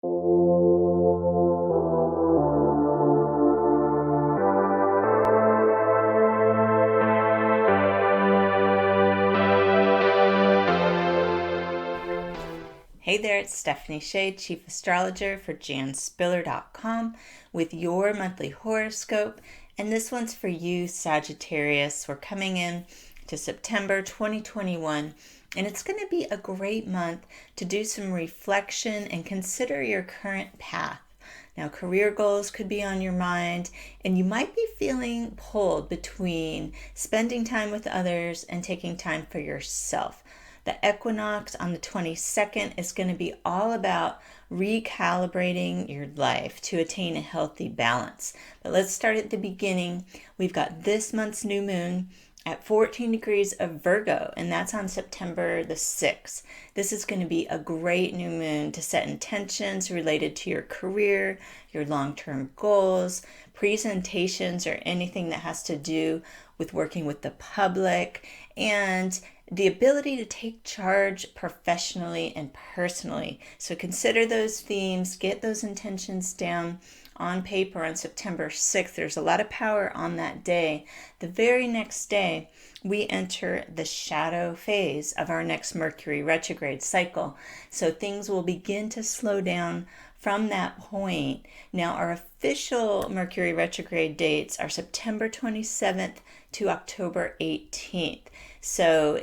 Hey there, it's Stephanie Shade, Chief Astrologer for janspiller.com with your monthly horoscope. And this one's for you, Sagittarius. We're coming in to September 2021, and it's going to be a great month to do some reflection and consider your current path. Now, career goals could be on your mind, and you might be feeling pulled between spending time with others and taking time for yourself. The equinox on the 22nd is going to be all about recalibrating your life to attain a healthy balance. But let's start at the beginning. We've got this month's new moon at 14 degrees of Virgo, and that's on September the 6th. This is going to be a great new moon to set intentions related to your career, your long-term goals, presentations, or anything that has to do with working with the public, and the ability to take charge professionally and personally. So consider those themes, get those intentions down on paper on September 6th. There's a lot of power on that day. The very next day, we enter the shadow phase of our next Mercury retrograde cycle. So things will begin to slow down from that point. Now, our official Mercury retrograde dates are September 27th to October 18th. So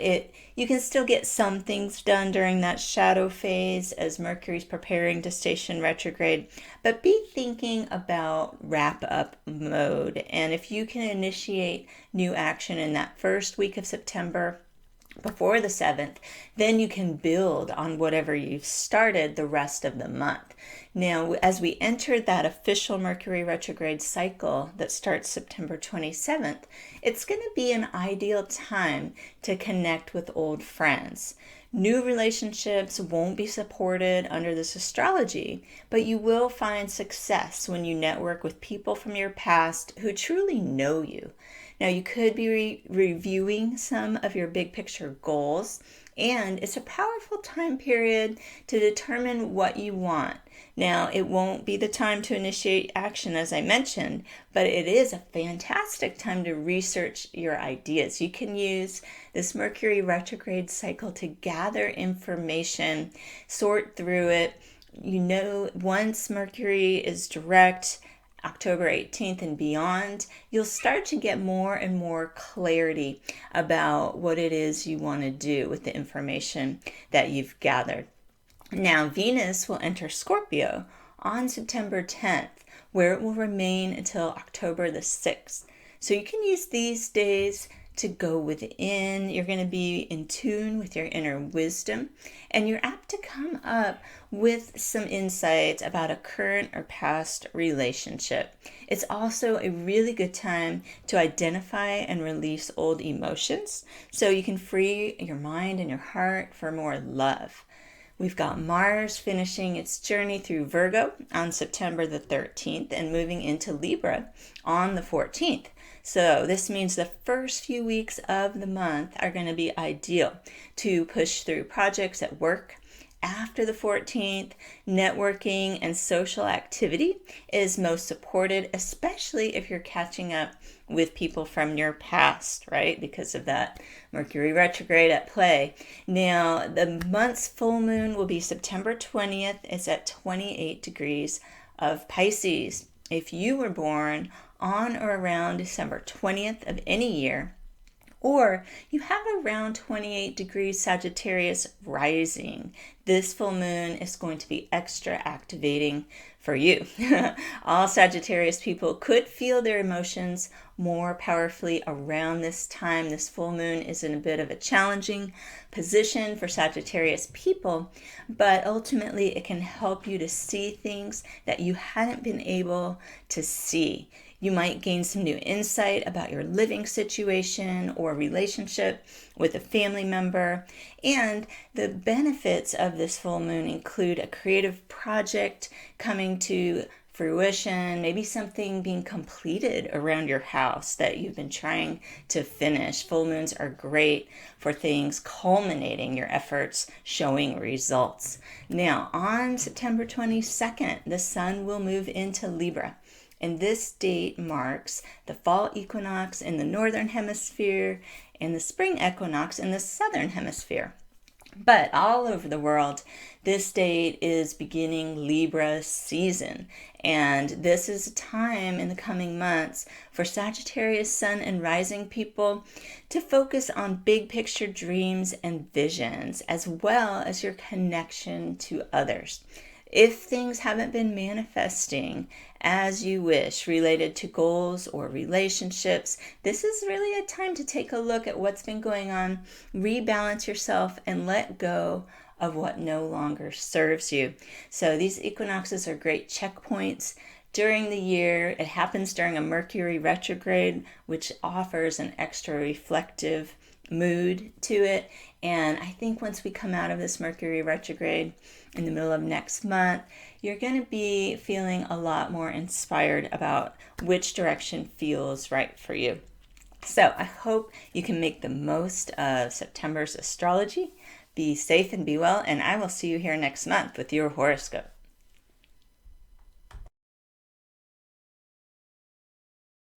you can still get some things done during that shadow phase as Mercury's preparing to station retrograde, but be thinking about wrap-up mode. And if you can initiate new action in that first week of September, before the 7th, then you can build on whatever you've started the rest of the month. Now, as we enter that official Mercury retrograde cycle that starts September 27th, it's going to be an ideal time to connect with old friends. New relationships won't be supported under this astrology, but you will find success when you network with people from your past who truly know you. Now, you could be reviewing some of your big picture goals, and it's a powerful time period to determine what you want. Now, it won't be the time to initiate action, as I mentioned, but it is a fantastic time to research your ideas. You can use this Mercury retrograde cycle to gather information, sort through it. You know, once Mercury is direct, October 18th and beyond, you'll start to get more and more clarity about what it is you want to do with the information that you've gathered. Now, Venus will enter Scorpio on September 10th, where it will remain until October the 6th. So you can use these days to go within. You're going to be in tune with your inner wisdom, and you're apt to come up with some insights about a current or past relationship. It's also a really good time to identify and release old emotions so you can free your mind and your heart for more love. We've got Mars finishing its journey through Virgo on September the 13th and moving into Libra on the 14th. So this means the first few weeks of the month are going to be ideal to push through projects at work. After the 14th, networking and social activity is most supported, especially if you're catching up with people from your past, right? Because of that Mercury retrograde at play. Now, the month's full moon will be September 20th. It's at 28 degrees of Pisces. If you were born on or around December 20th of any year, or you have around 28 degrees Sagittarius rising, this full moon is going to be extra activating for you. All Sagittarius people could feel their emotions more powerfully around this time. This full moon is in a bit of a challenging position for Sagittarius people, but ultimately it can help you to see things that you hadn't been able to see. You might gain some new insight about your living situation or relationship with a family member. And the benefits of this full moon include a creative project coming to fruition, maybe something being completed around your house that you've been trying to finish. Full moons are great for things culminating your efforts, showing results. Now, on September 22nd, the sun will move into Libra. And this date marks the fall equinox in the northern hemisphere and the spring equinox in the southern hemisphere. But all over the world, this date is beginning Libra season. And this is a time in the coming months for Sagittarius, Sun, and Rising people to focus on big picture dreams and visions, as well as your connection to others. If things haven't been manifesting as you wish related to goals or relationships, this is really a time to take a look at what's been going on, rebalance yourself, and let go of what no longer serves you. So these equinoxes are great checkpoints during the year. It happens during a Mercury retrograde, which offers an extra reflective mood to it. And I think once we come out of this Mercury retrograde in the middle of next month, you're going to be feeling a lot more inspired about which direction feels right for you. So I hope you can make the most of September's astrology. Be safe and be well, and I will see you here next month with your horoscope.